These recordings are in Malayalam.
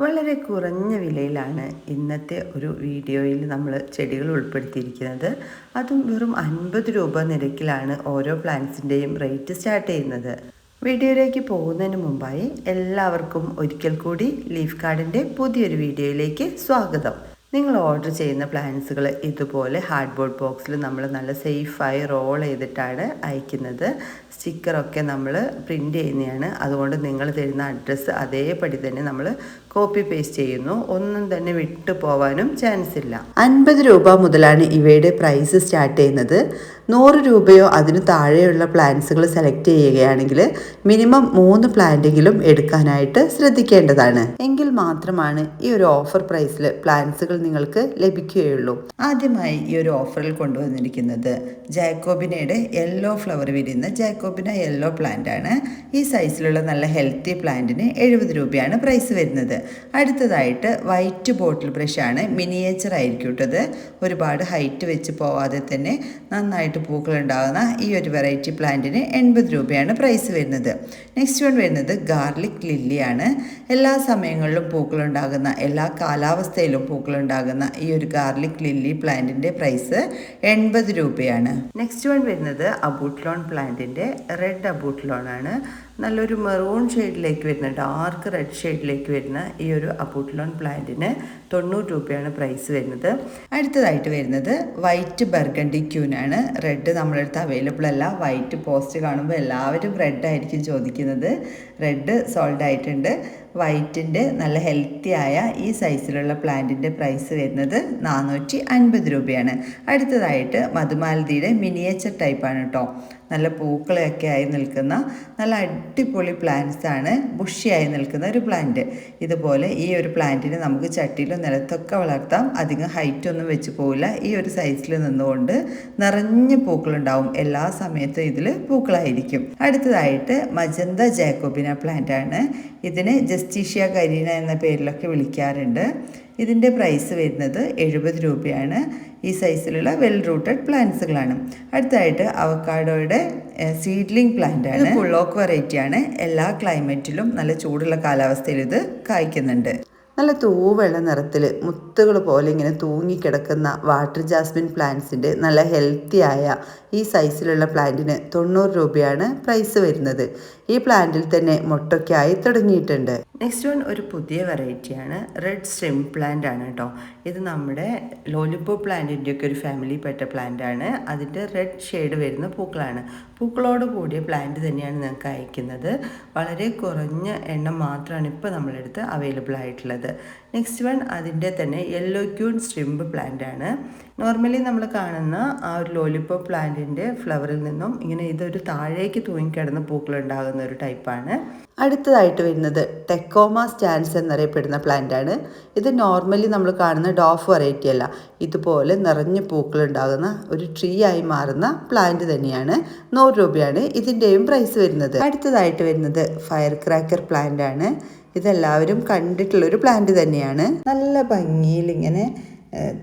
വളരെ കുറഞ്ഞ വിലയിലാണ് ഇന്നത്തെ ഒരു വീഡിയോയിൽ നമ്മൾ ചെടികൾ ഉൾപ്പെടുത്തിയിരിക്കുന്നത്. അതും വെറും 50 രൂപ നിരക്കിലാണ് ഓരോ പ്ലാന്റ്സിൻ്റെയും റേറ്റ് സ്റ്റാർട്ട് ചെയ്യുന്നത്. വീഡിയോയിലേക്ക് പോകുന്നതിന് മുമ്പായി എല്ലാവർക്കും ഒരിക്കൽ കൂടി ലീഫ് ഗാർഡൻ്റെ പുതിയൊരു വീഡിയോയിലേക്ക് സ്വാഗതം. നിങ്ങൾ ഓർഡർ ചെയ്യുന്ന പ്ലാന്റ്സുകൾ ഇതുപോലെ ഹാർഡ് ബോർഡ് ബോക്സിൽ നമ്മൾ നല്ല സേഫായി റോൾ ചെയ്തിട്ടാണ് അയക്കുന്നത്. സ്റ്റിക്കറൊക്കെ നമ്മൾ പ്രിൻ്റ് ചെയ്യുന്നതാണ്. അതുകൊണ്ട് നിങ്ങൾ തരുന്ന അഡ്രസ്സ് അതേപടി തന്നെ നമ്മൾ കോപ്പി പേസ്റ്റ് ചെയ്യുന്നു. ഒന്നും തന്നെ വിട്ടു പോവാനും ചാൻസ് ഇല്ല. 50 രൂപ മുതലാണ് ഇവയുടെ പ്രൈസ് സ്റ്റാർട്ട് ചെയ്യുന്നത്. 100 രൂപയോ അതിന് താഴെയുള്ള പ്ലാന്റ്സുകൾ സെലക്ട് ചെയ്യുകയാണെങ്കിൽ മിനിമം 3 പ്ലാന്റെങ്കിലും എടുക്കാനായിട്ട് ശ്രദ്ധിക്കേണ്ടതാണ്. എങ്കിൽ മാത്രമാണ് ഈ ഒരു ഓഫർ പ്രൈസിൽ പ്ലാന്റ്സുകൾ നിങ്ങൾക്ക് ലഭിക്കുകയുള്ളൂ. ആദ്യമായി ഈ ഒരു ഓഫറിൽ കൊണ്ടുവന്നിരിക്കുന്നത് ജാക്കോബിനയുടെ യെല്ലോ ഫ്ലവർ വിരിയുന്ന ജാക്കോബിന യെല്ലോ പ്ലാന്റ് ആണ്. ഈ സൈസിലുള്ള നല്ല ഹെൽത്തി പ്ലാന്റിന് 70 രൂപയാണ് പ്രൈസ് വരുന്നത്. അടുത്തതായിട്ട് വൈറ്റ് ബോട്ടിൽ ബ്രഷാണ്. മിനിയേച്ചർ ആയിരിക്കും ഇട്ടത്. ഒരുപാട് ഹൈറ്റ് വെച്ച് പോവാതെ തന്നെ നന്നായിട്ട് പൂക്കൾ ഉണ്ടാകുന്ന ഈ ഒരു വെറൈറ്റി പ്ലാന്റിന് 80 രൂപയാണ് പ്രൈസ് വരുന്നത്. നെക്സ്റ്റ് വൺ വരുന്നത് ഗാർലിക് ലില്ലിയാണ്. എല്ലാ സമയങ്ങളിലും പൂക്കളുണ്ടാകുന്ന, എല്ലാ കാലാവസ്ഥയിലും പൂക്കളുണ്ടാകുന്ന ഈ ഒരു ഗാർലിക് ലില്ലി പ്ലാന്റിൻ്റെ പ്രൈസ് 80 രൂപയാണ്. നെക്സ്റ്റ് വൺ വരുന്നത് അബൂട്ട്ലോൺ പ്ലാന്റിൻ്റെ റെഡ് അബൂട്ട്ലോൺ ആണ്. നല്ലൊരു മെറൂൺ ഷെയ്ഡിലേക്ക് വരുന്ന, ഡാർക്ക് റെഡ് ഷെയ്ഡിലേക്ക് വരുന്ന ഈ ഒരു അബൂട്ട്ലോൺ പ്ലാന്റിന് 90 രൂപയാണ് പ്രൈസ് വരുന്നത്. അടുത്തതായിട്ട് വരുന്നത് വൈറ്റ് ബർഗണ്ടി ക്യൂനാണ്. റെഡ് നമ്മളടുത്ത് അവൈലബിൾ അല്ല. വൈറ്റ് പോസ്റ്റ് കാണുമ്പോൾ എല്ലാവരും റെഡ് ആയിരിക്കും ചോദിക്കുന്നത്. റെഡ് സോൾഡ് ആയിട്ടുണ്ട്. വൈറ്റിൻ്റെ നല്ല ഹെൽത്തി ആയ ഈ സൈസിലുള്ള പ്ലാന്റിൻ്റെ പ്രൈസ് വരുന്നത് 450 രൂപയാണ്. അടുത്തതായിട്ട് മധുമാലതിയുടെ മിനിയേച്ചർ ടൈപ്പാണ് കേട്ടോ. നല്ല പൂക്കളൊക്കെ ആയി നിൽക്കുന്ന നല്ല അടിപൊളി പ്ലാന്റ്സ് ആണ്. ബുഷിയായി നിൽക്കുന്ന ഒരു പ്ലാന്റ്. ഇതുപോലെ ഈ ഒരു പ്ലാന്റിന് നമുക്ക് ചട്ടിയിലും നിലത്തൊക്കെ വളർത്താം. അധികം ഹൈറ്റ് ഒന്നും വെച്ച് പോവില്ല. ഈ ഒരു സൈസിൽ നിന്നുകൊണ്ട് നിറഞ്ഞ പൂക്കളുണ്ടാവും. എല്ലാ സമയത്തും ഇതിൽ പൂക്കളായിരിക്കും. അടുത്തതായിട്ട് മജന്ത ജാക്കോബിന പ്ലാന്റ് ആണ്. ഇതിന് ജസ്റ്റീഷ്യ കരീന എന്ന പേരിലൊക്കെ വിളിക്കാറുണ്ട്. ഇതിൻ്റെ പ്രൈസ് വരുന്നത് 70 രൂപയാണ്. ഈ സൈസിലുള്ള വെൽ റൂട്ടഡ് പ്ലാന്റ്സുകളാണ്. അടുത്തായിട്ട് അവക്കാഡോയുടെ സീഡ്ലിംഗ് പ്ലാന്റ് ആണ്. ഫുള്ളോക്ക് വെറൈറ്റിയാണ്. എല്ലാ ക്ലൈമറ്റിലും നല്ല ചൂടുള്ള കാലാവസ്ഥയിൽ ഇത് കായ്ക്കുന്നുണ്ട്. നല്ല തൂവെള്ള നിറത്തിൽ മുത്തുകൾ പോലെ ഇങ്ങനെ തൂങ്ങിക്കിടക്കുന്ന വാട്ടർ ജാസ്മിൻ പ്ലാന്റ്സിൻ്റെ നല്ല ഹെൽത്തി ആയ ഈ സൈസിലുള്ള പ്ലാന്റിന് 90 രൂപയാണ് പ്രൈസ് വരുന്നത്. ഈ പ്ലാന്റിൽ തന്നെ മൊട്ടൊക്കെ ആയി തുടങ്ങിയിട്ടുണ്ട്. നെക്സ്റ്റ് വൺ ഒരു പുതിയ വെറൈറ്റിയാണ്. റെഡ് സ്ട്രിം പ്ലാന്റ് ആണ് കേട്ടോ. ഇത് നമ്മുടെ ലോലിപ്പോ പ്ലാന്റിൻ്റെയൊക്കെ ഒരു ഫാമിലിയിൽപ്പെട്ട പ്ലാന്റ് ആണ്. അതിൻ്റെ റെഡ് ഷെയ്ഡ് വരുന്ന പൂക്കളാണ്. പൂക്കളോട് കൂടിയ പ്ലാന്റ് തന്നെയാണ് ഞങ്ങൾക്ക് അയക്കുന്നത്. വളരെ കുറഞ്ഞ എണ്ണം മാത്രമാണ് ഇപ്പോൾ നമ്മളെടുത്ത് അവൈലബിൾ ആയിട്ടുള്ളത്. നെക്സ്റ്റ് വൺ അതിൻ്റെ തന്നെ യെല്ലോ ക്യൂൺ സ്ട്രിംബ് പ്ലാന്റ് ആണ്. നോർമലി നമ്മൾ കാണുന്ന ആ ഒരു ലോലിപ്പോ പ്ലാന്റിൻ്റെ ഫ്ലവറിൽ നിന്നും ഇങ്ങനെ ഇതൊരു താഴേക്ക് തൂങ്ങിക്കിടന്ന് പൂക്കൾ ഉണ്ടാകുന്ന ഒരു ടൈപ്പാണ്. അടുത്തതായിട്ട് വരുന്നത് ടെക്കോമ സ്റ്റാൻസ് എന്നറിയപ്പെടുന്ന പ്ലാന്റ് ആണ്. ഇത് നോർമലി നമ്മൾ കാണുന്ന ഡോഫ് വെറൈറ്റി അല്ല. ഇതുപോലെ നിറഞ്ഞ പൂക്കൾ ഉണ്ടാകുന്ന ഒരു ട്രീ ആയി മാറുന്ന പ്ലാന്റ് തന്നെയാണ്. 100 രൂപയാണ് ഇതിൻ്റെയും പ്രൈസ് വരുന്നത്. അടുത്തതായിട്ട് വരുന്നത് ഫയർ ക്രാക്കർ പ്ലാന്റ് ആണ്. ഇതെല്ലാവരും കണ്ടിട്ടുള്ളൊരു പ്ലാന്റ് തന്നെയാണ്. നല്ല ഭംഗിയിൽ ഇങ്ങനെ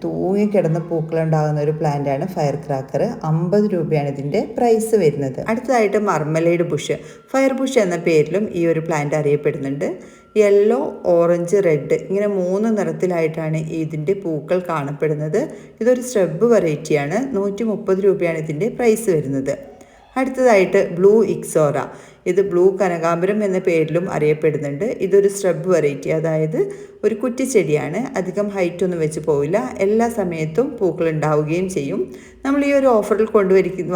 തൂങ്ങിക്കിടന്ന പൂക്കളുണ്ടാകുന്ന ഒരു പ്ലാന്റാണ് ഫയർ ക്രാക്കർ. 50 രൂപയാണ് ഇതിൻ്റെ പ്രൈസ് വരുന്നത്. അടുത്തതായിട്ട് മർമലേഡ് ബുഷ്. ഫയർ ബുഷ് എന്ന പേരിലും ഈ ഒരു പ്ലാന്റ് അറിയപ്പെടുന്നുണ്ട്. യെല്ലോ, ഓറഞ്ച്, റെഡ് ഇങ്ങനെ 3 നിറത്തിലായിട്ടാണ് ഇതിൻ്റെ പൂക്കൾ കാണപ്പെടുന്നത്. ഇതൊരു സ്ട്രബ് വെറൈറ്റിയാണ്. 130 രൂപയാണ് ഇതിൻ്റെ പ്രൈസ് വരുന്നത്. അടുത്തതായിട്ട് ബ്ലൂ ഇക്സോറ. ഇത് ബ്ലൂ കനകാംബരം എന്ന പേരിലും അറിയപ്പെടുന്നുണ്ട്. ഇതൊരു സ്ട്രബ് വെറൈറ്റി, അതായത് ഒരു കുറ്റിച്ചെടിയാണ്. അധികം ഹൈറ്റ് ഒന്നും വെച്ച് പോവില്ല. എല്ലാ സമയത്തും പൂക്കൾ ഉണ്ടാവുകയും ചെയ്യും. നമ്മൾ ഈ ഒരു ഓഫറിൽ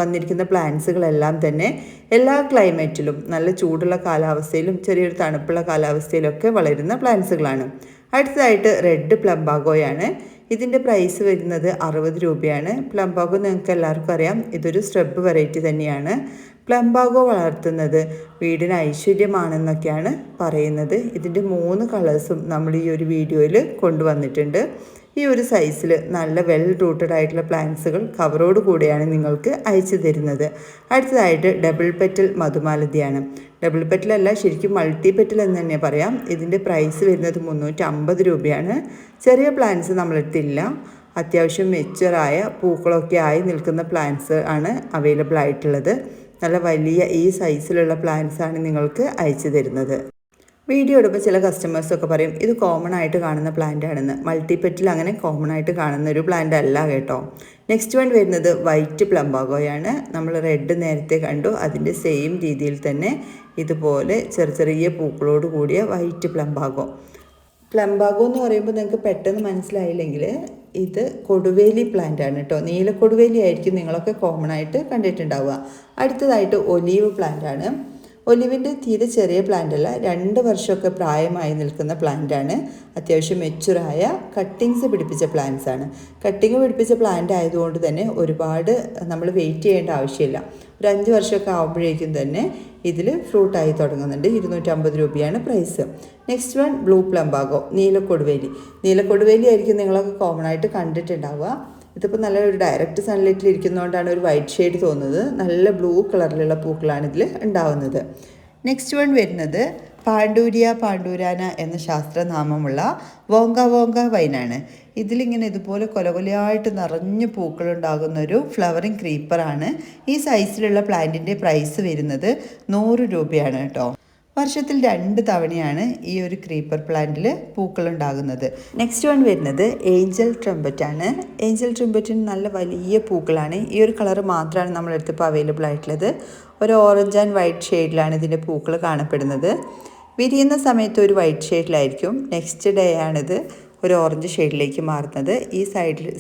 വന്നിരിക്കുന്ന പ്ലാന്റ്സുകളെല്ലാം തന്നെ എല്ലാ ക്ലൈമറ്റിലും, നല്ല ചൂടുള്ള കാലാവസ്ഥയിലും ചെറിയൊരു തണുപ്പുള്ള കാലാവസ്ഥയിലൊക്കെ വളരുന്ന പ്ലാന്റ്സുകളാണ്. അടുത്തതായിട്ട് റെഡ് പ്ലംബാഗോയാണ്. ഇതിൻ്റെ പ്രൈസ് വരുന്നത് 60 രൂപയാണ്. പ്ലംബാഗോ നിങ്ങൾക്ക് എല്ലാവർക്കും അറിയാം, ഇതൊരു സ്ട്രബ് വെറൈറ്റി തന്നെയാണ്. പ്ലംബാഗോ വളർത്തുന്നത് വീടിന് ഐശ്വര്യമാണെന്നൊക്കെയാണ് പറയുന്നത്. ഇതിൻ്റെ 3 കളേഴ്സും നമ്മൾ ഈ ഒരു വീഡിയോയിൽ കൊണ്ടുവന്നിട്ടുണ്ട്. ഈ ഒരു സൈസിൽ നല്ല വെൽ റൂട്ടഡ് ആയിട്ടുള്ള പ്ലാന്റ്സുകൾ കവറോട് കൂടെയാണ് നിങ്ങൾക്ക് അയച്ചു തരുന്നത്. അടുത്തതായിട്ട് ഡബിൾ പെറ്റൽ മധുമാലതിയാണ്. ഡബിൾ പെറ്റലല്ല, ശരിക്കും മൾട്ടി പെറ്റൽ എന്ന് തന്നെ പറയാം. ഇതിൻ്റെ പ്രൈസ് വരുന്നത് 350 രൂപയാണ്. ചെറിയ പ്ലാന്റ്സ് നമ്മളെടുത്തില്ല. അത്യാവശ്യം മെച്ചുവറായ പൂക്കളൊക്കെ ആയി നിൽക്കുന്ന പ്ലാന്റ്സ് ആണ് അവൈലബിൾ ആയിട്ടുള്ളത്. നല്ല വലിയ ഈ സൈസിലുള്ള പ്ലാന്റ്സ് ആണ് നിങ്ങൾക്ക് അയച്ചു തരുന്നത്. വീഡിയോ എടുക്കുമ്പോൾ ചില കസ്റ്റമേഴ്സൊക്കെ പറയും ഇത് കോമൺ ആയിട്ട് കാണുന്ന പ്ലാന്റ് ആണെന്ന്. മൾട്ടിപെറ്റിൽ അങ്ങനെ കോമൺ ആയിട്ട് കാണുന്ന ഒരു പ്ലാന്റ് അല്ല കേട്ടോ. നെക്സ്റ്റ് വൺ വരുന്നത് വൈറ്റ് പ്ലംബാഗോയാണ്. നമ്മൾ റെഡ് നേരത്തെ കണ്ടു, അതിൻ്റെ സെയിം രീതിയിൽ തന്നെ ഇതുപോലെ ചെറിയ പൂക്കളോട് കൂടിയ വൈറ്റ് പ്ലംബാഗോ. പ്ലംബാഗോ എന്ന് പറയുമ്പോൾ നിങ്ങൾക്ക് പെട്ടെന്ന് മനസ്സിലായില്ലെങ്കിൽ ഇത് കൊടുവേലി പ്ലാന്റ് ആണ് കേട്ടോ. നീല കൊടുവേലി ആയിരിക്കും നിങ്ങളൊക്കെ കോമൺ ആയിട്ട് കണ്ടിട്ടുണ്ടാവുക. അടുത്തതായിട്ട് ഒലീവ് പ്ലാന്റ് ആണ്. ഒലിവിൻ്റെ തീരെ ചെറിയ പ്ലാന്റ് അല്ല, 2 വർഷമൊക്കെ പ്രായമായി നിൽക്കുന്ന പ്ലാന്റാണ്. അത്യാവശ്യം മെച്ചുറായ കട്ടിങ്സ് പിടിപ്പിച്ച പ്ലാന്റ്സ് ആണ്. കട്ടിങ് പിടിപ്പിച്ച പ്ലാന്റ് ആയതുകൊണ്ട് തന്നെ ഒരുപാട് നമ്മൾ വെയിറ്റ് ചെയ്യേണ്ട ആവശ്യമില്ല. ഒരു 5 വർഷമൊക്കെ ആകുമ്പോഴേക്കും തന്നെ ഇതിൽ ഫ്രൂട്ടായി തുടങ്ങുന്നുണ്ട്. 250 രൂപയാണ് price. Next one blue plumbago, നീലക്കൊടുവേലി. നീലക്കൊടുവേലി ആയിരിക്കും നിങ്ങളൊക്കെ കോമൺ ആയിട്ട് കണ്ടിട്ടുണ്ടാവുക. ഇതിപ്പോൾ നല്ലൊരു ഡയറക്റ്റ് സൺലൈറ്റിൽ ഇരിക്കുന്നതുകൊണ്ടാണ് ഒരു വൈറ്റ് ഷെയ്ഡ് തോന്നുന്നത്. നല്ല ബ്ലൂ കളറിലുള്ള പൂക്കളാണ് ഇതിൽ ഉണ്ടാവുന്നത്. നെക്സ്റ്റ് വൺ വരുന്നത് പാണ്ടൂരിയ പാണ്ടൂരാന എന്ന ശാസ്ത്രനാമമുള്ള വോങ്ക വൈനാണ്. ഇതിലിങ്ങനെ ഇതുപോലെ കൊലകൊലയായിട്ട് നിറഞ്ഞ് പൂക്കളുണ്ടാകുന്ന ഒരു ഫ്ലവറിങ് ക്രീപ്പറാണ്. ഈ സൈസിലുള്ള പ്ലാന്റിൻ്റെ പ്രൈസ് വരുന്നത് 100 രൂപയാണ് കേട്ടോ. വർഷത്തിൽ 2 തവണയാണ് ഈ ഒരു ക്രീപ്പർ പ്ലാന്റിൽ പൂക്കളുണ്ടാകുന്നത്. നെക്സ്റ്റ് വൺ വരുന്നത് ഏഞ്ചൽ ട്രംപറ്റ് ആണ്. ഏഞ്ചൽ ട്രംപറ്റിന് നല്ല വലിയ പൂക്കളാണ്. ഈ ഒരു കളർ മാത്രമാണ് നമ്മളെടുത്ത് ഇപ്പോൾ അവൈലബിൾ ആയിട്ടുള്ളത്. ഒരു ഓറഞ്ച് ആൻഡ് വൈറ്റ് ഷെയ്ഡിലാണ് ഇതിൻ്റെ പൂക്കൾ കാണപ്പെടുന്നത്. വിരിയുന്ന സമയത്ത് ഒരു വൈറ്റ് ഷെയ്ഡിലായിരിക്കും, നെക്സ്റ്റ് ഡേ ആണിത് ഒരു ഓറഞ്ച് ഷെയ്ഡിലേക്ക് മാറുന്നത്. ഈ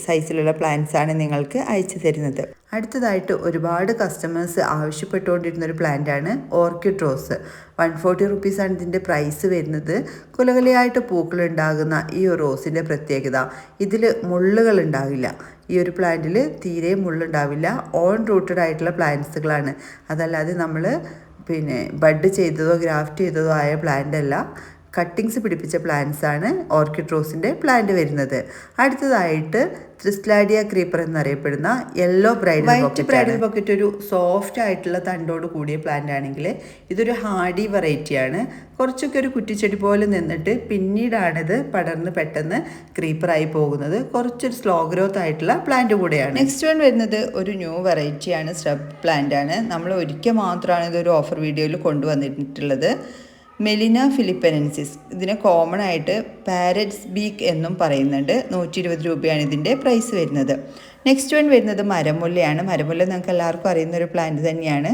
സൈസിലുള്ള പ്ലാന്റ്സ് ആണ് നിങ്ങൾക്ക് അയച്ചു തരുന്നത്. അടുത്തതായിട്ട് ഒരുപാട് കസ്റ്റമേഴ്സ് ആവശ്യപ്പെട്ടുകൊണ്ടിരുന്നൊരു പ്ലാന്റാണ് ഓർക്കിഡ് റോസ്. 140 റുപ്പീസാണ് ഇതിൻ്റെ പ്രൈസ് വരുന്നത്. കുലകുലയായിട്ട് പൂക്കളുണ്ടാകുന്ന ഈ ഒരു റോസിൻ്റെ പ്രത്യേകത, ഇതിൽ മുള്ളുകൾ ഉണ്ടാവില്ല. ഈ ഒരു പ്ലാന്റിൽ തീരെ മുള്ളുണ്ടാവില്ല. ഓൺ റൂട്ടഡ് ആയിട്ടുള്ള പ്ലാന്റ്സുകളാണ്. അതല്ലാതെ നമ്മൾ ബഡ് ചെയ്തതോ ഗ്രാഫ്റ്റ് ചെയ്തതോ ആയ പ്ലാന്റ് അല്ല. കട്ടിങ്സ് പിടിപ്പിച്ച പ്ലാന്റ്സ് ആണ് ഓർക്കിഡ് റോസിൻ്റെ പ്ലാന്റ് വരുന്നത്. അടുത്തതായിട്ട് ത്രിസ്ലാഡിയ ക്രീപ്പർ എന്നറിയപ്പെടുന്ന യെല്ലോ ബ്രൈഡൽ ബക്കറ്റ്. ഒരു സോഫ്റ്റ് ആയിട്ടുള്ള തണ്ടോട് കൂടിയ പ്ലാന്റ് ആണെങ്കിൽ ഇതൊരു ഹാർഡി വെറൈറ്റിയാണ്. കുറച്ചൊക്കെ ഒരു കുറ്റിച്ചെടി പോലെ നിന്നിട്ട് പിന്നീടാണിത് പടർന്ന് പെട്ടെന്ന് ക്രീപ്പറായി പോകുന്നത്. കുറച്ചൊരു സ്ലോ ഗ്രോത്ത് ആയിട്ടുള്ള പ്ലാന്റ് കൂടെയാണ്. നെക്സ്റ്റ് വൺ വരുന്നത് ഒരു ന്യൂ വെറൈറ്റിയാണ്, സ്രബ് പ്ലാന്റ് ആണ്. നമ്മൾ ഒരിക്കൽ മാത്രമാണ് ഇതൊരു ഓഫർ വീഡിയോയിൽ കൊണ്ടുവന്നിട്ടുള്ളത്. മെലിന ഫിലിപ്പനൻസിസ്. ഇതിനെ കോമൺ ആയിട്ട് പാരറ്റ്സ് ബീക്ക് എന്നും പറയുന്നുണ്ട്. 120 രൂപയാണ് ഇതിൻ്റെ പ്രൈസ് വരുന്നത്. നെക്സ്റ്റ് വൺ വരുന്നത് മരമുല്ലയാണ്. മരമുല്ല നിങ്ങൾക്ക് എല്ലാവർക്കും അറിയുന്ന ഒരു പ്ലാന്റ് തന്നെയാണ്.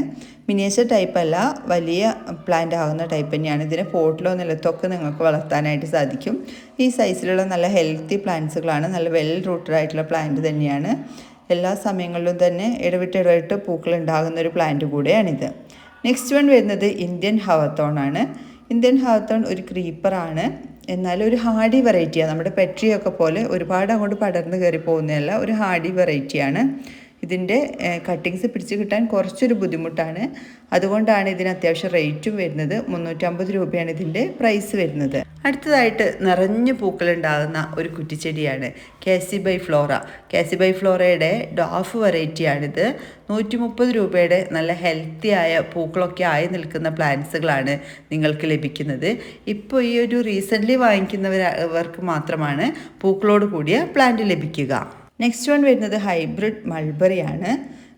മിനിയേച്ചർ ടൈപ്പ് അല്ല, വലിയ പ്ലാന്റ് ആകുന്ന ടൈപ്പ് തന്നെയാണ്. ഇതിനെ പോട്ടിലോ നിലത്തൊക്കെ നിങ്ങൾക്ക് വളർത്താനായിട്ട് സാധിക്കും. ഈ സൈസിലുള്ള നല്ല ഹെൽത്തി പ്ലാന്റ്സുകളാണ്. നല്ല വെൽ റൂട്ടഡ് ആയിട്ടുള്ള പ്ലാന്റ് തന്നെയാണ്. എല്ലാ സമയങ്ങളിലും തന്നെ ഇടവിട്ട് പൂക്കൾ ഉണ്ടാകുന്ന ഒരു പ്ലാന്റ് കൂടെയാണിത്. നെക്സ്റ്റ് വൺ വരുന്നത് ഇന്ത്യൻ ഹവത്തോൺ ആണ്. ഇന്ത്യൻ ഹവത്തോൺ ഒരു ക്രീപ്പറാണ്, എന്നാൽ ഒരു ഹാർഡി വെറൈറ്റിയാണ്. നമ്മുടെ പെട്രിയൊക്കെ പോലെ ഒരുപാട് അങ്ങോട്ട് പടർന്ന് കയറി പോകുന്നതല്ല, ഒരു ഹാർഡി വെറൈറ്റിയാണ്. ഇതിൻ്റെ കട്ടിങ്സ് പിടിച്ച് കിട്ടാൻ കുറച്ചൊരു ബുദ്ധിമുട്ടാണ്. അതുകൊണ്ടാണ് ഇതിന് അത്യാവശ്യം റേറ്റും വരുന്നത്. 350 രൂപയാണ് ഇതിൻ്റെ പ്രൈസ് വരുന്നത്. അടുത്തതായിട്ട് നിറഞ്ഞു പൂക്കളുണ്ടാകുന്ന ഒരു കുറ്റിച്ചെടിയാണ് കാസിബൈ ഫ്ലോറ. കാസിബൈ ഫ്ലോറയുടെ ഡോഫ് വെറൈറ്റിയാണിത്. 130 രൂപയുടെ നല്ല ഹെൽത്തി ആയ പൂക്കളൊക്കെ ആയി നിൽക്കുന്ന പ്ലാന്റ്സുകളാണ് നിങ്ങൾക്ക് ലഭിക്കുന്നത്. ഇപ്പോൾ ഈ ഒരു റീസെൻ്റ്ലി വാങ്ങിക്കുന്നവർക്ക് മാത്രമാണ് പൂക്കളോട് കൂടിയ പ്ലാന്റ് ലഭിക്കുക. നെക്സ്റ്റ് വൺ വരുന്നത് ഹൈബ്രിഡ് മൾബറിയാണ്.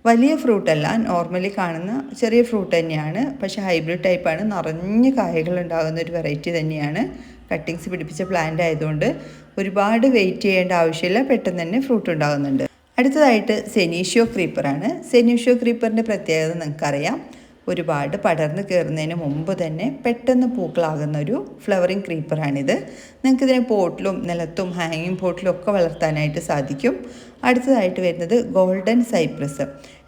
വലിയ ഫ്രൂട്ടല്ല, നോർമലി കാണുന്ന ചെറിയ ഫ്രൂട്ട് തന്നെയാണ്. പക്ഷേ ഹൈബ്രിഡ് ടൈപ്പാണ്. നിറഞ്ഞ് കായകൾ ഉണ്ടാകുന്ന ഒരു വെറൈറ്റി തന്നെയാണ്. കട്ടിങ്സ് പിടിപ്പിച്ച പ്ലാന്റ് ആയതുകൊണ്ട് ഒരുപാട് വെയിറ്റ് ചെയ്യേണ്ട ആവശ്യമില്ല, പെട്ടെന്ന് തന്നെ ഫ്രൂട്ട് ഉണ്ടാകുന്നുണ്ട്. അടുത്തതായിട്ട് സെനീഷ്യോ ക്രീപ്പറാണ്. സെനീഷ്യോ ക്രീപ്പറിൻ്റെ പ്രത്യേകത നിങ്ങൾക്കറിയാം. ഒരുപാട് പടർന്ന് കയറുന്നതിന് മുമ്പ് തന്നെ പെട്ടെന്ന് പൂക്കളാകുന്ന ഒരു ഫ്ലവറിങ് ക്രീപ്പറാണിത്. നിങ്ങൾക്കിതിനെ പോട്ടിലും നിലത്തും ഹാങ്ങിങ് പോട്ടിലും ഒക്കെ വളർത്താനായിട്ട് സാധിക്കും. അടുത്തതായിട്ട് വരുന്നത് ഗോൾഡൻ സൈപ്രസ്.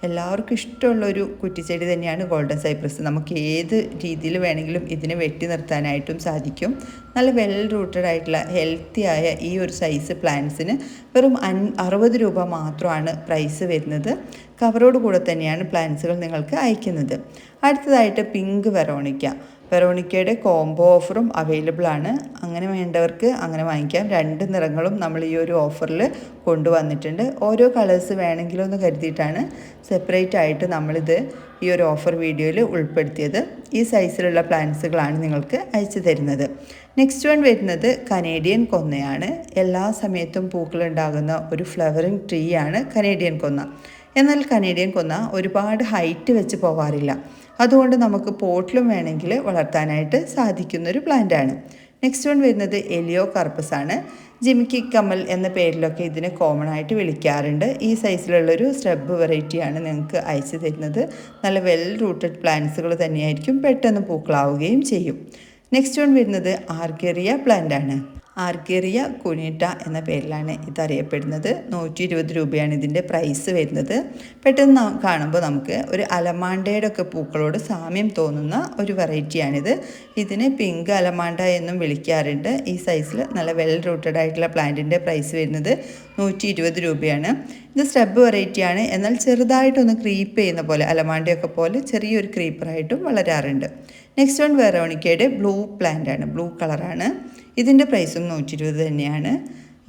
എല്ലാവർക്കും ഇഷ്ടമുള്ളൊരു കുറ്റിച്ചെടി തന്നെയാണ് ഗോൾഡൻ സൈപ്രസ്. നമുക്ക് ഏത് രീതിയിൽ വേണമെങ്കിലും ഇതിനെ വെട്ടി നിർത്താനായിട്ടും സാധിക്കും. നല്ല വെൽ റൂട്ടഡ് ആയിട്ടുള്ള ഹെൽത്തി ആയ ഈ ഒരു സൈസ് പ്ലാന്റ്സിന് വെറും 60 രൂപ മാത്രമാണ് പ്രൈസ് വരുന്നത്. കവറോട് കൂടെ തന്നെയാണ് പ്ലാന്റ്സുകൾ നിങ്ങൾക്ക് അയക്കുന്നത്. അടുത്തതായിട്ട് പിങ്ക് വെറോണിക്കയുടെ കോംബോ ഓഫറും അവൈലബിൾ ആണ്. അങ്ങനെ വേണ്ടവർക്ക് അങ്ങനെ വാങ്ങിക്കാം. 2 നിറങ്ങളും നമ്മൾ ഈ ഒരു ഓഫറിൽ കൊണ്ടുവന്നിട്ടുണ്ട്. ഓരോ കളേഴ്സ് വേണമെങ്കിലും എന്ന് കരുതിയിട്ടാണ് സെപ്പറേറ്റ് ആയിട്ട് നമ്മളിത് ഈ ഒരു ഓഫർ വീഡിയോയിൽ ഉൾപ്പെടുത്തിയത്. ഈ സൈസിലുള്ള പ്ലാന്റ്സുകളാണ് നിങ്ങൾക്ക് അയച്ചു തരുന്നത്. നെക്സ്റ്റ് വൺ വരുന്നത് കനേഡിയൻ കൊന്നയാണ്. എല്ലാ സമയത്തും പൂക്കളുണ്ടാകുന്ന ഒരു ഫ്ലവറിങ് ട്രീ ആണ് കനേഡിയൻ കൊന്ന. എന്നാൽ കനേഡിയൻ കൊന്ന ഒരുപാട് ഹൈറ്റ് വെച്ച് പോകാറില്ല. അതുകൊണ്ട് നമുക്ക് പോട്ടിലും വേണമെങ്കിൽ വളർത്താനായിട്ട് സാധിക്കുന്നൊരു പ്ലാന്റാണ്. നെക്സ്റ്റ് വൺ വരുന്നത് എലിയോ കർപ്പസ് ആണ്. ജിമിക്കി കമ്മൽ എന്ന പേരിലൊക്കെ ഇതിനെ കോമൺ ആയിട്ട് വിളിക്കാറുണ്ട്. ഈ സൈസിലുള്ളൊരു സ്ട്രബ് വെറൈറ്റിയാണ് നിങ്ങൾക്ക് അയച്ചു തരുന്നത്. നല്ല വെൽ റൂട്ടഡ് പ്ലാന്റ്സുകൾ തന്നെയായിരിക്കും, പെട്ടെന്ന് പൂക്കളാവുകയും ചെയ്യും. നെക്സ്റ്റ് വൺ വരുന്നത് ആർഗേറിയ പ്ലാന്റ് ആണ്. ആർഗേറിയ കുനീട്ട എന്ന പേരിലാണ് ഇതറിയപ്പെടുന്നത്. 120 രൂപയാണ് ഇതിൻ്റെ പ്രൈസ് വരുന്നത്. പെട്ടെന്ന് കാണുമ്പോൾ നമുക്ക് ഒരു അലമാണ്ടയുടെ ഒക്കെ പൂക്കളോട് സാമ്യം തോന്നുന്ന ഒരു വെറൈറ്റിയാണിത്. ഇതിന് പിങ്ക് അലമാണ്ട എന്നും വിളിക്കാറുണ്ട്. ഈ സൈസിൽ നല്ല വെൽ റൂട്ടഡ് ആയിട്ടുള്ള പ്ലാന്റിൻ്റെ പ്രൈസ് വരുന്നത് 120 രൂപയാണ്. ഇത് സ്റ്റബ് വെറൈറ്റിയാണ്, എന്നാൽ ചെറുതായിട്ടൊന്ന് ക്രീപ്പ് ചെയ്യുന്ന പോലെ, അലമാണ്ടയൊക്കെ പോലെ ചെറിയൊരു ക്രീപ്പറായിട്ടും വളരാറുണ്ട്. നെക്സ്റ്റ് വൺ വെറോണിക്കയുടെ ബ്ലൂ പ്ലാന്റ് ആണ്, ബ്ലൂ കളറാണ്. ഇതിൻ്റെ പ്രൈസും 120 തന്നെയാണ്.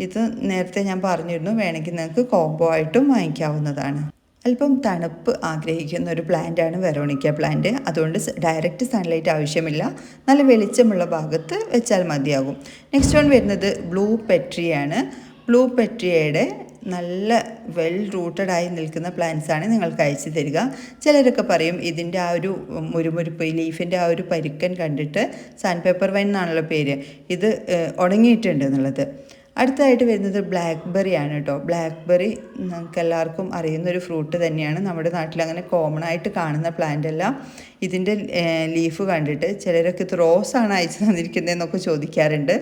ഇത് നേരത്തെ ഞാൻ പറഞ്ഞിരുന്നു, വേണമെങ്കിൽ നിങ്ങൾക്ക് കോംബോ ആയിട്ടും വാങ്ങിക്കാവുന്നതാണ്. അല്പം തണുപ്പ് ആഗ്രഹിക്കുന്ന ഒരു പ്ലാന്റാണ് വെറോണിക്ക പ്ലാന്റ്. അതുകൊണ്ട് ഡയറക്റ്റ് സൺലൈറ്റ് ആവശ്യമില്ല, നല്ല വെളിച്ചമുള്ള ഭാഗത്ത് വെച്ചാൽ മതിയാകും. നെക്സ്റ്റ് വൺ വരുന്നത് ബ്ലൂ പെട്രിയാണ്. ബ്ലൂ പെട്രിയയുടെ നല്ല വെൽ റൂട്ടഡായി നിൽക്കുന്ന പ്ലാന്റ്സാണ് നിങ്ങൾക്ക് അയച്ചു തരിക. ചിലരൊക്കെ പറയും ഇതിൻ്റെ ആ ഒരു മുരുമുരുപ്പ്, ലീഫിൻ്റെ ആ ഒരു പരുക്കൻ കണ്ടിട്ട് സാൻഡ് പേപ്പർ വൈൻ എന്നാണല്ലോ പേര്, ഇത് ഉണങ്ങിയിട്ടുണ്ട് എന്നുള്ളത്. അടുത്തതായിട്ട് വരുന്നത് ബ്ലാക്ക്ബെറി ആണ് കേട്ടോ. ബ്ലാക്ക്ബെറി നമുക്ക് എല്ലാവർക്കും അറിയുന്നൊരു ഫ്രൂട്ട് തന്നെയാണ്. നമ്മുടെ നാട്ടിൽ അങ്ങനെ കോമൺ ആയിട്ട് കാണുന്ന പ്ലാന്റ് അല്ല. ഇതിൻ്റെ ലീഫ് കണ്ടിട്ട് ചിലരൊക്കെ ഇത് റോസാണ് അയച്ചു തന്നിരിക്കുന്നതെന്നൊക്കെ ചോദിക്കാറുണ്ട്.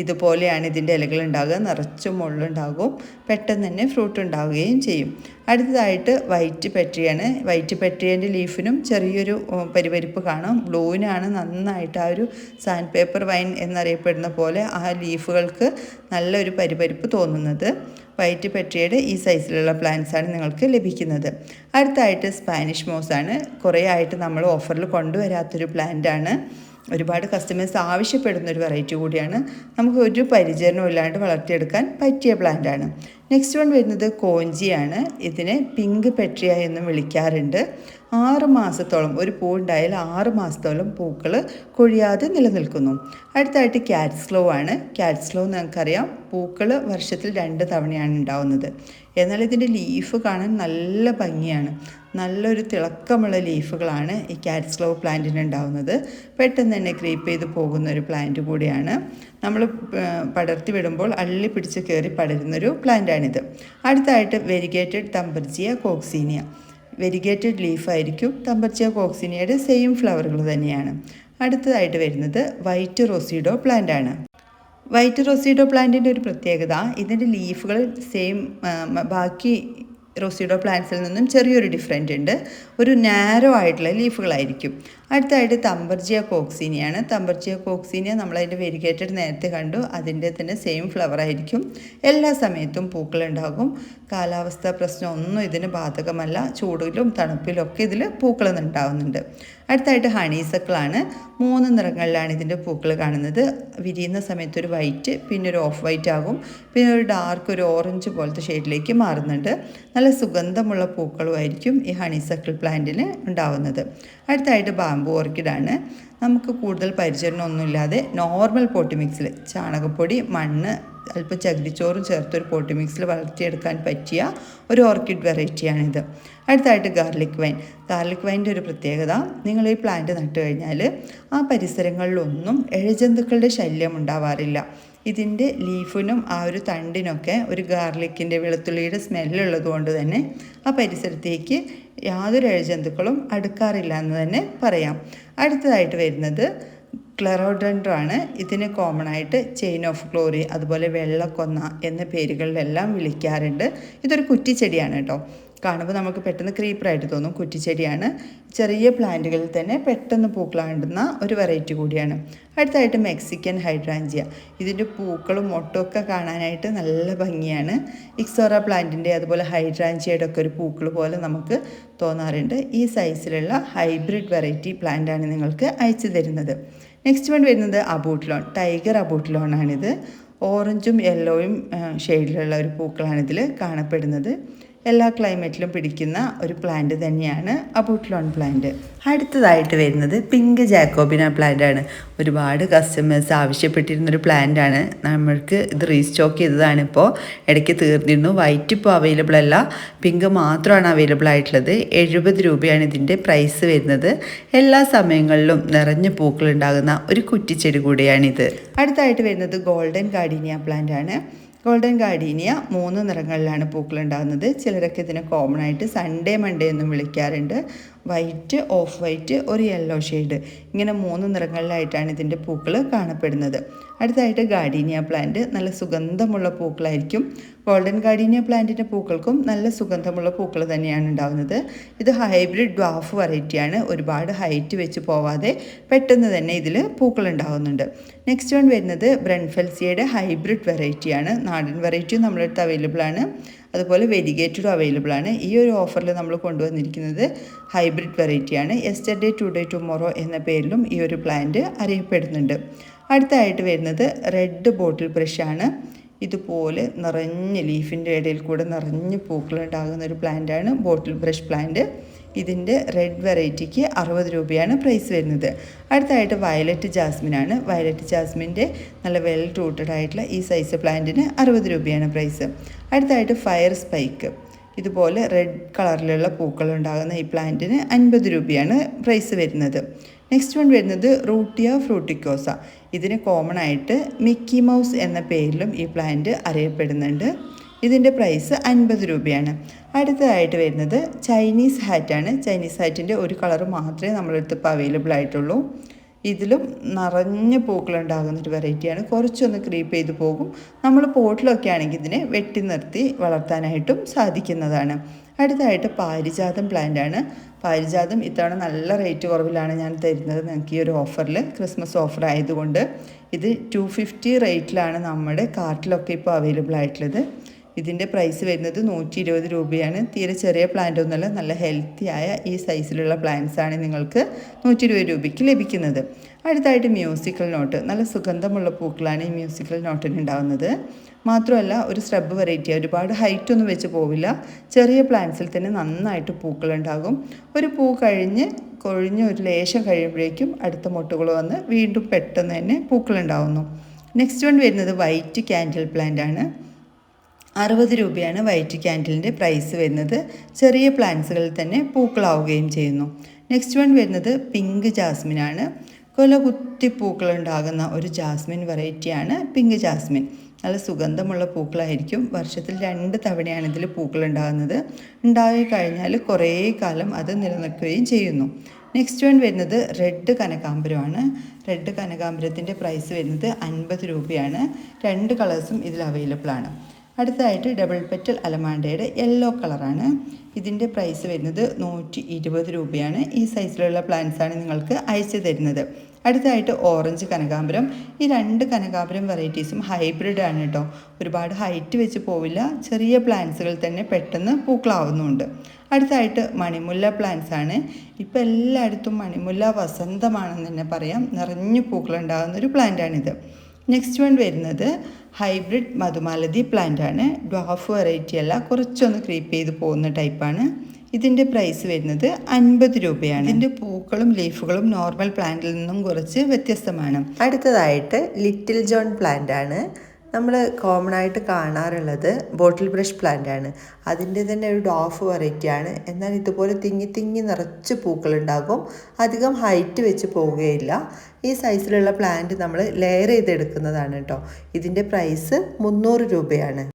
ഇതുപോലെയാണ് ഇതിൻ്റെ ഇലകൾ ഉണ്ടാകുക, നിറച്ചും മുള്ളുണ്ടാകും, പെട്ടെന്ന് തന്നെ ഫ്രൂട്ട് ഉണ്ടാവുകയും ചെയ്യും. അടുത്തതായിട്ട് വൈറ്റ് പെട്രിയാണ്. വൈറ്റ് പെട്രിയൻ്റെ ലീഫിനും ചെറിയൊരു പരിപരിപ്പ് കാണും. ബ്ലൂവിനാണ് നന്നായിട്ട് ആ ഒരു സാൻഡ് പേപ്പർ വൈൻ എന്നറിയപ്പെടുന്ന പോലെ ആ ലീഫുകൾക്ക് നല്ലൊരു പരിപരിപ്പ് തോന്നുന്നത്. വൈറ്റ് പെട്രിയയുടെ ഈ സൈസിലുള്ള പ്ലാന്റ്സാണ് നിങ്ങൾക്ക് ലഭിക്കുന്നത്. അടുത്തായിട്ട് സ്പാനിഷ് മോസാണ്. കുറേ ആയിട്ട് നമ്മൾ ഓഫറിൽ കൊണ്ടുവരാത്തൊരു പ്ലാന്റാണ്. ഒരുപാട് കസ്റ്റമേഴ്സ് ആവശ്യപ്പെടുന്ന ഒരു വെറൈറ്റി കൂടിയാണ്. നമുക്ക് ഒരു പരിചരണവും ഇല്ലാണ്ട് വളർത്തിയെടുക്കാൻ പറ്റിയ പ്ലാന്റാണ്. നെക്സ്റ്റ് വൺ വരുന്നത് കോഞ്ചിയാണ്. ഇതിനെ പിങ്ക് പെട്രിയ എന്നും വിളിക്കാറുണ്ട്. 6 മാസത്തോളം, ഒരു പൂ ഉണ്ടായാൽ 6 മാസത്തോളം പൂക്കൾ കൊഴിയാതെ നിലനിൽക്കുന്നു. അടുത്തായിട്ട് ക്യാറ്റ്സ്ലോ ആണ്. ക്യാറ്റ്സ്ലോ നിങ്ങൾക്കറിയാം, പൂക്കൾ വർഷത്തിൽ 2 തവണയാണ് ഉണ്ടാവുന്നത്. എന്നാൽ ഇതിൻ്റെ ലീഫ് കാണാൻ നല്ല ഭംഗിയാണ്. നല്ലൊരു തിളക്കമുള്ള ലീഫുകളാണ് ഈ ക്യാറ്റ്സ്ലോ പ്ലാന്റിന് ഉണ്ടാവുന്നത്. പെട്ടെന്ന് തന്നെ ക്രീപ്പ് ചെയ്ത് പോകുന്ന ഒരു പ്ലാന്റ് കൂടിയാണ്. നമ്മൾ പടർത്തി വിടുമ്പോൾ അള്ളി പിടിച്ച് കയറി പടരുന്നൊരു പ്ലാന്റാണിത്. അടുത്തായിട്ട് വെരിഗേറ്റഡ് തമ്പർജിയ കോക്സീനിയ. വെരിഗേറ്റഡ് ലീഫായിരിക്കും. തമ്പർജിയ കോക്സീനിയയുടെ സെയിം ഫ്ലവറുകൾ തന്നെയാണ്. അടുത്തതായിട്ട് വരുന്നത് വൈറ്റ് റോസിഡോ പ്ലാന്റ് ആണ്. വൈറ്റ് റോസിഡോ പ്ലാന്റിൻ്റെ ഒരു പ്രത്യേകത, ഇതിൻ്റെ ലീഫുകൾ സെയിം ബാക്കി റോസിഡോ പ്ലാന്റ്സിൽ നിന്നും ചെറിയൊരു ഡിഫറൻറ്റ് ഉണ്ട്. ഒരു നാരോ ആയിട്ടുള്ള ലീഫുകളായിരിക്കും. അടുത്തായിട്ട് തമ്പർജിയ കോക്സീനിയാണ്. തമ്പർജിയ കോക്സീനിയ നമ്മളതിൻ്റെ വെരിഗേറ്റഡ് നേരത്തെ കണ്ടു, അതിൻ്റെ തന്നെ സെയിം ഫ്ലവർ ആയിരിക്കും. എല്ലാ സമയത്തും പൂക്കളുണ്ടാകും. കാലാവസ്ഥ പ്രശ്നമൊന്നും ഇതിന് ബാധകമല്ല. ചൂടിലും തണുപ്പിലും ഒക്കെ ഇതിൽ പൂക്കൾ ഉണ്ടാകുന്നുണ്ട്. അടുത്തായിട്ട് ഹണീസക്കിളാണ്. 3 നിറങ്ങളിലാണ് ഇതിൻ്റെ പൂക്കൾ കാണുന്നത്. വിരിയുന്ന സമയത്ത് ഒരു വൈറ്റ്, പിന്നെ ഒരു ഓഫ് വൈറ്റ് ആകും, പിന്നെ ഒരു ഡാർക്ക് ഒരു ഓറഞ്ച് പോലത്തെ ഷെയ്ഡിലേക്ക് മാറുന്നുണ്ട്. നല്ല സുഗന്ധമുള്ള പൂക്കളുമായിരിക്കും ഈ ഹണീസക്കിൾ പ്ലാന്റിന് ഉണ്ടാവുന്നത്. അടുത്തായിട്ട് ബാംബു ഓർക്കിഡാണ്. നമുക്ക് കൂടുതൽ പരിചരണമൊന്നുമില്ലാതെ നോർമൽ പോട്ടി മിക്സിൽ ചാണകപ്പൊടി, മണ്ണ്, അല്പം ചകിരിച്ചോറും ചേർത്തൊരു പോട്ടി മിക്സിൽ വളർത്തിയെടുക്കാൻ പറ്റിയ ഒരു ഓർക്കിഡ് വെറൈറ്റിയാണിത്. അടുത്തായിട്ട് ഗാർലിക് വൈൻ. ഗാർലിക് വൈൻ്റെ ഒരു പ്രത്യേകത, നിങ്ങൾ ഈ പ്ലാന്റ് നട്ടു കഴിഞ്ഞാൽ ആ പരിസരങ്ങളിലൊന്നും ഇഴജന്തുക്കളുടെ ശല്യം ഉണ്ടാവാറില്ല. ഇതിൻ്റെ ലീഫിനും ആ ഒരു തണ്ടിനൊക്കെ ഒരു ഗാർലിക്കിൻ്റെ, വെളുത്തുള്ളിയുടെ സ്മെല്ലുള്ളത് കൊണ്ട് തന്നെ ആ പരിസരത്തേക്ക് യാതൊരു ഇഴജന്തുക്കളും അടുക്കാറില്ല എന്ന് തന്നെ പറയാം. അടുത്തതായിട്ട് വരുന്നത് ക്ലെറോഡൻഡ്രാണ്. ഇതിന് കോമൺ ആയിട്ട് ചെയിൻ ഓഫ് ഗ്ലോറി, അതുപോലെ വെള്ളക്കൊന്ന എന്ന പേരുകളിലെല്ലാം വിളിക്കാറുണ്ട്. ഇതൊരു കുറ്റിച്ചെടിയാണ് കേട്ടോ. കാണുമ്പോൾ നമുക്ക് പെട്ടെന്ന് ക്രീപ്പറായിട്ട് തോന്നും. കുറ്റിച്ചെടിയാണ്. ചെറിയ പ്ലാന്റുകളിൽ തന്നെ പെട്ടെന്ന് പൂക്കളാണ്ടുന്ന ഒരു വെറൈറ്റി കൂടിയാണ്. അടുത്തായിട്ട് മെക്സിക്കൻ ഹൈഡ്രാഞ്ചിയ. ഇതിൻ്റെ പൂക്കളും മൊട്ടൊക്കെ കാണാനായിട്ട് നല്ല ഭംഗിയാണ്. ഇക്സോറ പ്ലാന്റിൻ്റെ അതുപോലെ ഹൈഡ്രാഞ്ചിയയുടെ ഒക്കെ ഒരു പൂക്കൾ പോലെ നമുക്ക് തോന്നാറുണ്ട്. ഈ സൈസിലുള്ള ഹൈബ്രിഡ് വെറൈറ്റി പ്ലാന്റാണ് നിങ്ങൾക്ക് അയച്ചു തരുന്നത്. നെക്സ്റ്റ് വൺ വരുന്നത് അബൂട്ട്ലോൺ. ടൈഗർ അബൂട്ട്ലോണാണിത്. ഓറഞ്ചും യെല്ലോയും ഷെയ്ഡിലുള്ള ഒരു പൂക്കളാണിതിൽ കാണപ്പെടുന്നത്. എല്ലാ ക്ലൈമറ്റിലും പിടിക്കുന്ന ഒരു പ്ലാന്റ് തന്നെയാണ് അബൂട്ട്ലോൺ പ്ലാന്റ്. അടുത്തതായിട്ട് വരുന്നത് പിങ്ക് ജാക്കോബിന പ്ലാന്റ് ആണ്. ഒരുപാട് കസ്റ്റമേഴ്സ് ആവശ്യപ്പെട്ടിരുന്നൊരു പ്ലാന്റ് ആണ്. നമ്മൾക്ക് ഇത് റീസ്റ്റോക്ക് ചെയ്തതാണ്. ഇപ്പോൾ ഇടയ്ക്ക് തീർന്നിരുന്നു. വൈറ്റ് ഇപ്പോൾ അവൈലബിൾ അല്ല, പിങ്ക് മാത്രമാണ് അവൈലബിൾ ആയിട്ടുള്ളത്. 70 രൂപയാണ് ഇതിൻ്റെ പ്രൈസ് വരുന്നത്. എല്ലാ സമയങ്ങളിലും നിറഞ്ഞ പൂക്കൾ ഉണ്ടാകുന്ന ഒരു കുറ്റിച്ചെടി കൂടിയാണിത്. അടുത്തായിട്ട് വരുന്നത് ഗോൾഡൻ ഗാർഡീനിയ പ്ലാന്റ് ആണ്. ഗോൾഡൻ ഗാർഡീനിയ 3 നിറങ്ങളിലാണ് പൂക്കൾ ഉണ്ടാകുന്നത്. ചിലരൊക്കെ ഇതിനെ കോമൺ ആയിട്ട് സൺഡേ മൺഡേ എന്നും വിളിക്കാറുണ്ട്. വൈറ്റ്, ഓഫ് വൈറ്റ്, ഒരു യെല്ലോ ഷെയ്ഡ്, ഇങ്ങനെ 3 നിറങ്ങളിലായിട്ടാണ് ഇതിൻ്റെ പൂക്കൾ കാണപ്പെടുന്നത്. അടുത്തായിട്ട് ഗാർഡീനിയ പ്ലാന്റ്. നല്ല സുഗന്ധമുള്ള പൂക്കളായിരിക്കും. ഗോൾഡൻ ഗാർഡീനിയ പ്ലാന്റിൻ്റെ പൂക്കൾക്കും നല്ല സുഗന്ധമുള്ള പൂക്കൾ തന്നെയാണ് ഉണ്ടാകുന്നത്. ഇത് ഹൈബ്രിഡ് ഡ്വാഫ് വെറൈറ്റിയാണ്. ഒരുപാട് ഹൈറ്റ് വെച്ച് പോവാതെ പെട്ടെന്ന് തന്നെ ഇതിൽ പൂക്കൾ ഉണ്ടാകുന്നുണ്ട്. നെക്സ്റ്റ് വൺ വരുന്നത് ബ്രൺഫെൽസിയയുടെ ഹൈബ്രിഡ് വെറൈറ്റിയാണ്. നാടൻ വെറൈറ്റിയും നമ്മുടെ അടുത്ത് അവൈലബിൾ ആണ്, അതുപോലെ വെരിഗേറ്റഡും അവൈലബിൾ ആണ്. ഈ ഒരു ഓഫറിൽ നമ്മൾ കൊണ്ടുവന്നിരിക്കുന്നത് ഹൈബ്രിഡ് വെറൈറ്റിയാണ്. യെസ്റ്റർഡേ ടുഡേ ടുമോറോ എന്ന പേരിലും ഈ ഒരു പ്ലാന്റ് അറിയപ്പെടുന്നുണ്ട്. അടുത്തായിട്ട് വരുന്നത് റെഡ് ബോട്ടിൽ ബ്രഷാണ്. ഇതുപോലെ നിറഞ്ഞ് ലീഫിൻ്റെ ഇടയിൽ കൂടെ നിറഞ്ഞ് പൂക്കളുണ്ടാകുന്ന ഒരു പ്ലാന്റാണ് ബോട്ടിൽ ബ്രഷ് പ്ലാന്റ്. ഇതിൻ്റെ റെഡ് വെറൈറ്റിക്ക് 60 രൂപയാണ് പ്രൈസ് വരുന്നത്. അടുത്തായിട്ട് വയലറ്റ് ജാസ്മിനാണ്. വയലറ്റ് ജാസ്മിൻ്റെ നല്ല വെൽ റൂട്ടഡ് ആയിട്ടുള്ള ഈ സൈസ് പ്ലാന്റിന് 60 രൂപയാണ് പ്രൈസ്. അടുത്തായിട്ട് ഫയർ സ്പൈക്ക്. ഇതുപോലെ റെഡ് കളറിലുള്ള പൂക്കൾ ഉണ്ടാകുന്ന ഈ പ്ലാന്റിന് 50 രൂപയാണ് പ്രൈസ് വരുന്നത്. നെക്സ്റ്റ് വൺ വരുന്നത് റൂട്ടിയ ഫ്രൂട്ടിക്കോസ. ഇതിന് കോമൺ ആയിട്ട് മിക്കി മൗസ് എന്ന പേരിലും ഈ പ്ലാന്റ് അറിയപ്പെടുന്നുണ്ട്. ഇതിൻ്റെ പ്രൈസ് 50 രൂപയാണ്. അടുത്തതായിട്ട് വരുന്നത് ചൈനീസ് ഹാറ്റാണ്. ചൈനീസ് ഹാറ്റിൻ്റെ ഒരു കളർ മാത്രമേ നമ്മുടെ അടുത്ത് ഇപ്പോൾ അവൈലബിൾ ആയിട്ടുള്ളൂ. ഇതിലും നിറഞ്ഞ പൂക്കളുണ്ടാകുന്നൊരു വെറൈറ്റിയാണ്. കുറച്ചൊന്ന് ക്രീപ്പ് ചെയ്ത് പോകും. നമ്മൾ പോട്ടിലൊക്കെ ആണെങ്കിൽ ഇതിനെ വെട്ടി നിർത്തി വളർത്താനായിട്ടും സാധിക്കുന്നതാണ്. അടുത്തായിട്ട് പാരിജാതം പ്ലാന്റ് ആണ്. പാരിജാതം ഇത്തവണ നല്ല റേറ്റ് കുറവിലാണ് ഞാൻ തരുന്നത് നിങ്ങൾക്ക് ഈ ഒരു ഓഫറിൽ, ക്രിസ്മസ് ഓഫർ ആയതുകൊണ്ട്. ഇത് 250 റേറ്റിലാണ് നമ്മുടെ കാർട്ടിലൊക്കെ ഇപ്പോൾ അവൈലബിൾ ആയിട്ടുള്ളത്. ഇതിൻ്റെ പ്രൈസ് വരുന്നത് 120 രൂപയാണ്. തീരെ ചെറിയ പ്ലാന്റ് ഒന്നുമല്ല, നല്ല ഹെൽത്തി ആയ ഈ സൈസിലുള്ള പ്ലാന്റ്സ് ആണ് നിങ്ങൾക്ക് 120 രൂപയ്ക്ക് ലഭിക്കുന്നത്. അടുത്തായിട്ട് മ്യൂസിക്കൽ നോട്ട്. നല്ല സുഗന്ധമുള്ള പൂക്കളാണ് ഈ മ്യൂസിക്കൽ നോട്ടിന് ഉണ്ടാകുന്നത്. മാത്രമല്ല ഒരു സ്രബ് വെറൈറ്റി, ഒരുപാട് ഹൈറ്റ് ഒന്നും വെച്ച് പോവില്ല. ചെറിയ പ്ലാന്റ്സിൽ തന്നെ നന്നായിട്ട് പൂക്കളുണ്ടാകും. ഒരു പൂ കൊഴിഞ്ഞ് ഒരു ലേശം കഴിയുമ്പോഴേക്കും അടുത്ത മൊട്ടുകൾ വന്ന് വീണ്ടും പെട്ടെന്ന് തന്നെ പൂക്കളുണ്ടാകുന്നു. നെക്സ്റ്റ് വൺ വരുന്നത് വൈറ്റ് ക്യാൻഡിൽ പ്ലാന്റ് ആണ്. 60 രൂപയാണ് വൈറ്റ് ക്യാൻഡിലിൻ്റെ പ്രൈസ് വരുന്നത്. ചെറിയ പ്ലാന്റ്സുകളിൽ തന്നെ പൂക്കളാവുകയും ചെയ്യുന്നു. നെക്സ്റ്റ് വൺ വരുന്നത് പിങ്ക് ജാസ്മിനാണ്. കുത്തി പൂക്കളുണ്ടാകുന്ന ഒരു ജാസ്മിൻ വെറൈറ്റിയാണ് പിങ്ക് ജാസ്മിൻ. നല്ല സുഗന്ധമുള്ള പൂക്കളായിരിക്കും. വർഷത്തിൽ 2 തവണയാണ് ഇതിൽ പൂക്കളുണ്ടാകുന്നത്. ഉണ്ടായി കഴിഞ്ഞാൽ കുറേ കാലം അത് നിലനിൽക്കുകയും ചെയ്യുന്നു. നെക്സ്റ്റ് വൺ വരുന്നത് റെഡ് കനകാംബരമാണ്. റെഡ് കനകാംബരത്തിൻ്റെ പ്രൈസ് വരുന്നത് 50 രൂപയാണ്. 2 കളേഴ്സും ഇതിൽ അവൈലബിൾ ആണ്. അടുത്തതായിട്ട് ഡബിൾ പെറ്റൽ അലമാണ്ടയുടെ യെല്ലോ കളറാണ്. ഇതിൻ്റെ പ്രൈസ് വരുന്നത് 120 രൂപയാണ്. ഈ സൈസിലുള്ള പ്ലാന്റ്സാണ് നിങ്ങൾക്ക് അയച്ചു തരുന്നത്. അടുത്തതായിട്ട് ഓറഞ്ച് കനകാംബരം. ഈ 2 കനകാംബരം വെറൈറ്റീസും ഹൈബ്രിഡ് ആണ് കേട്ടോ. ഒരുപാട് ഹൈറ്റ് വെച്ച് പോവില്ല. ചെറിയ പ്ലാന്റ്സുകൾ തന്നെ പെട്ടെന്ന് പൂക്കളാവുന്നുണ്ട്. അടുത്തായിട്ട് മണിമുല്ല പ്ലാന്റ്സ് ആണ്. ഇപ്പോൾ എല്ലായിടത്തും മണിമുല്ല വസന്തമാണെന്ന് തന്നെ പറയാം. നിറഞ്ഞു പൂക്കളുണ്ടാകുന്നൊരു പ്ലാന്റാണിത്. നെക്സ്റ്റ് വൺ വരുന്നത് ഹൈബ്രിഡ് മധുമാലതി പ്ലാന്റ് ആണ്. ഡ്വാഫ് വെറൈറ്റി അല്ല, കുറച്ചൊന്ന് ക്രീപ്പ് ചെയ്ത് പോകുന്ന ടൈപ്പാണ്. ഇതിൻ്റെ പ്രൈസ് വരുന്നത് 50 രൂപയാണ്. ഇതിൻ്റെ പൂക്കളും ലീഫുകളും നോർമൽ പ്ലാന്റിൽ നിന്നും കുറച്ച് വ്യത്യസ്തമാണ്. അടുത്തതായിട്ട് ലിറ്റിൽ ജോൺ പ്ലാന്റ് ആണ്. നമ്മൾ കോമൺ ആയിട്ട് കാണാറുള്ളത് ബോട്ടിൽ ബ്രഷ് പ്ലാന്റ് ആണ്. അതിൻ്റെ തന്നെ ഒരു ഡോഫ് വെറൈറ്റിയാണ്. എന്നാൽ ഇതുപോലെ തിങ്ങി നിറച്ച് പൂക്കളുണ്ടാകും. അധികം ഹൈറ്റ് വെച്ച് പോവുകയില്ല. ഈ സൈസിലുള്ള പ്ലാന്റ് നമ്മൾ ലെയർ ചെയ്തെടുക്കുന്നതാണ് കേട്ടോ. ഇതിൻ്റെ പ്രൈസ് 300 രൂപയാണ്.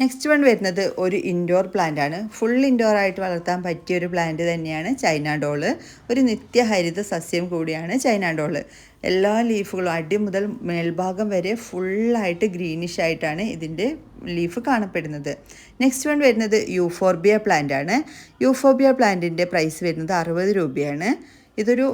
നെക്സ്റ്റ് വൺ വരുന്നത് ഒരു ഇൻഡോർ പ്ലാന്റ് ആണ്. ഫുൾ ഇൻഡോർ ആയിട്ട് വളർത്താൻ പറ്റിയ ഒരു പ്ലാന്റ് തന്നെയാണ് ചൈന ഡോള്. ഒരു നിത്യഹരിത സസ്യം കൂടിയാണ് ചൈന ഡോള്. എല്ലാ ലീഫുകളും അടി മുതൽ മേൽഭാഗം വരെ ഫുള്ളായിട്ട് ഗ്രീനിഷ് ആയിട്ടാണ് ഇതിൻ്റെ ലീഫ് കാണപ്പെടുന്നത്. നെക്സ്റ്റ് വൺ വരുന്നത് യൂഫോർബിയ പ്ലാന്റ് ആണ്. യൂഫോർബിയ പ്ലാന്റിൻ്റെ പ്രൈസ് വരുന്നത് 60 രൂപയാണ്. ഇതൊരു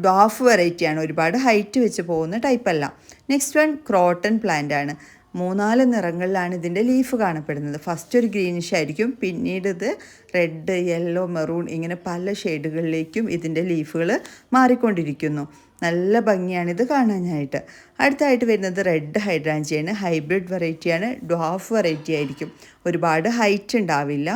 ഡോഫ് വെറൈറ്റിയാണ്. ഒരുപാട് ഹൈറ്റ് വെച്ച് പോകുന്ന ടൈപ്പല്ല. നെക്സ്റ്റ് വൺ ക്രോട്ടൺ പ്ലാന്റ് ആണ്. 3-4 നിറങ്ങളിലാണ് ഇതിൻ്റെ ലീഫ് കാണപ്പെടുന്നത്. ഫസ്റ്റ് ഒരു ഗ്രീനിഷ് ആയിരിക്കും, പിന്നീട് ഇത് റെഡ്, യെല്ലോ, മെറൂൺ ഇങ്ങനെ പല ഷെയ്ഡുകളിലേക്കും ഇതിൻ്റെ ലീഫുകൾ മാറിക്കൊണ്ടിരിക്കുന്നു. നല്ല ഭംഗിയാണിത് കാണാനായിട്ട്. അടുത്തായിട്ട് വരുന്നത് റെഡ് ഹൈഡ്രാഞ്ചിയാണ്. ഹൈബ്രിഡ് വെറൈറ്റിയാണ്. ഡ്വാഫ് വെറൈറ്റി ആയിരിക്കും. ഒരുപാട് ഹൈറ്റ് ഉണ്ടാവില്ല.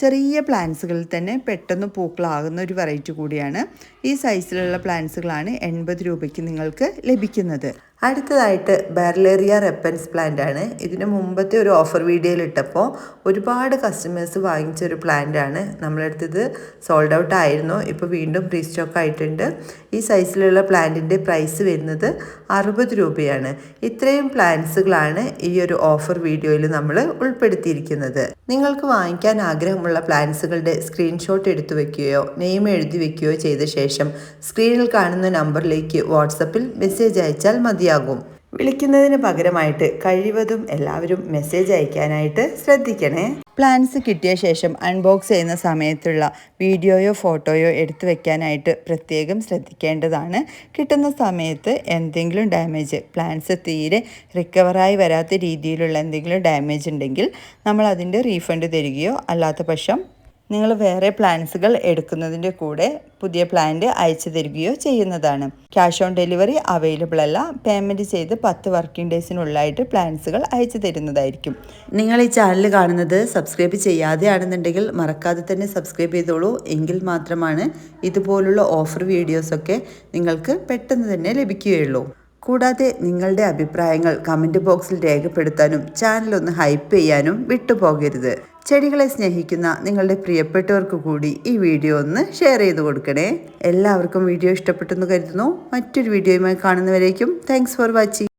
ചെറിയ പ്ലാന്റ്സുകളിൽ തന്നെ പെട്ടെന്ന് പൂക്കളാകുന്ന ഒരു വെറൈറ്റി കൂടിയാണ്. ഈ സൈസിലുള്ള പ്ലാന്റ്സുകളാണ് 80 രൂപയ്ക്ക് നിങ്ങൾക്ക് ലഭിക്കുന്നത്. അടുത്തതായിട്ട് ബെർലേറിയ റെപ്പൻസ് പ്ലാന്റ് ആണ്. ഇതിന് മുമ്പത്തെ ഒരു ഓഫർ വീഡിയോയിൽ ഇട്ടപ്പോൾ ഒരുപാട് കസ്റ്റമേഴ്സ് വാങ്ങിച്ച ഒരു പ്ലാന്റ് ആണ്. നമ്മളെടുത്തത് സോൾഡ് ഔട്ട് ആയിരുന്നു. ഇപ്പോൾ വീണ്ടും റീസ്റ്റോക്ക് ആയിട്ടുണ്ട്. ഈ സൈസിലുള്ള പ്ലാന്റിൻ്റെ പ്രൈസ് വരുന്നത് 60 രൂപയാണ്. ഇത്രയും പ്ലാന്റ്സുകളാണ് ഈ ഒരു ഓഫർ വീഡിയോയിൽ നമ്മൾ ഉൾപ്പെടുത്തിയിരിക്കുന്നത്. നിങ്ങൾക്ക് വാങ്ങിക്കാൻ ആഗ്രഹമുള്ള പ്ലാന്റ്സുകളുടെ സ്ക്രീൻഷോട്ട് എടുത്തു വെക്കുകയോ നെയിം എഴുതി വെക്കുകയോ ചെയ്ത ശേഷം സ്ക്രീനിൽ കാണുന്ന നമ്പറിലേക്ക് വാട്സപ്പിൽ മെസ്സേജ് അയച്ചാൽ മതിയാകും. വിളിക്കുന്നതിന് പകരമായിട്ട് കഴിവതും എല്ലാവരും മെസ്സേജ് അയക്കാനായിട്ട് ശ്രദ്ധിക്കണേ. പ്ലാൻസ് കിട്ടിയ ശേഷം അൺബോക്സ് ചെയ്യുന്ന സമയത്തുള്ള വീഡിയോയോ ഫോട്ടോയോ എടുത്തു വെക്കാനായിട്ട് പ്രത്യേകം ശ്രദ്ധിക്കേണ്ടതാണ്. കിട്ടുന്ന സമയത്ത് എന്തെങ്കിലും ഡാമേജ്, പ്ലാൻസ് തീരെ റിക്കവറായി വരാത്ത രീതിയിലുള്ള എന്തെങ്കിലും ഡാമേജ് ഉണ്ടെങ്കിൽ നമ്മൾ അതിൻ്റെ റീഫണ്ട് തരികയോ അല്ലാത്ത പക്ഷം നിങ്ങൾ വേറെ പ്ലാൻസുകൾ എടുക്കുന്നതിൻ്റെ കൂടെ പുതിയ പ്ലാന്റ് അയച്ചു തരികയോ ചെയ്യുന്നതാണ്. ക്യാഷ് ഓൺ ഡെലിവറി അവൈലബിൾ അല്ല. പേയ്മെൻറ്റ് ചെയ്ത് 10 വർക്കിംഗ് ഡേയ്സിനുള്ളിലായിട്ട് പ്ലാൻസുകൾ അയച്ചു തരുന്നതായിരിക്കും. നിങ്ങൾ ഈ ചാനൽ കാണുന്നത് സബ്സ്ക്രൈബ് ചെയ്യാതെയാണെന്നുണ്ടെങ്കിൽ മറക്കാതെ തന്നെ സബ്സ്ക്രൈബ് ചെയ്തോളൂ. എങ്കിൽ മാത്രമാണ് ഇതുപോലുള്ള ഓഫർ വീഡിയോസൊക്കെ നിങ്ങൾക്ക് പെട്ടെന്ന് തന്നെ ലഭിക്കുകയുള്ളൂ. കൂടാതെ നിങ്ങളുടെ അഭിപ്രായങ്ങൾ കമൻറ്റ് ബോക്സിൽ രേഖപ്പെടുത്താനും ചാനലൊന്ന് ഹൈപ്പ് ചെയ്യാനും വിട്ടുപോകരുത്. ചെടികളെ സ്നേഹിക്കുന്ന നിങ്ങളുടെ പ്രിയപ്പെട്ടവർക്ക് കൂടി ഈ വീഡിയോ ഒന്ന് ഷെയർ ചെയ്ത് കൊടുക്കണേ. എല്ലാവർക്കും വീഡിയോ ഇഷ്ടപ്പെട്ടെന്ന് കരുതുന്നു. മറ്റൊരു വീഡിയോയുമായി കാണുന്നവരേക്കും താങ്ക്സ് ഫോർ വാച്ചിങ്.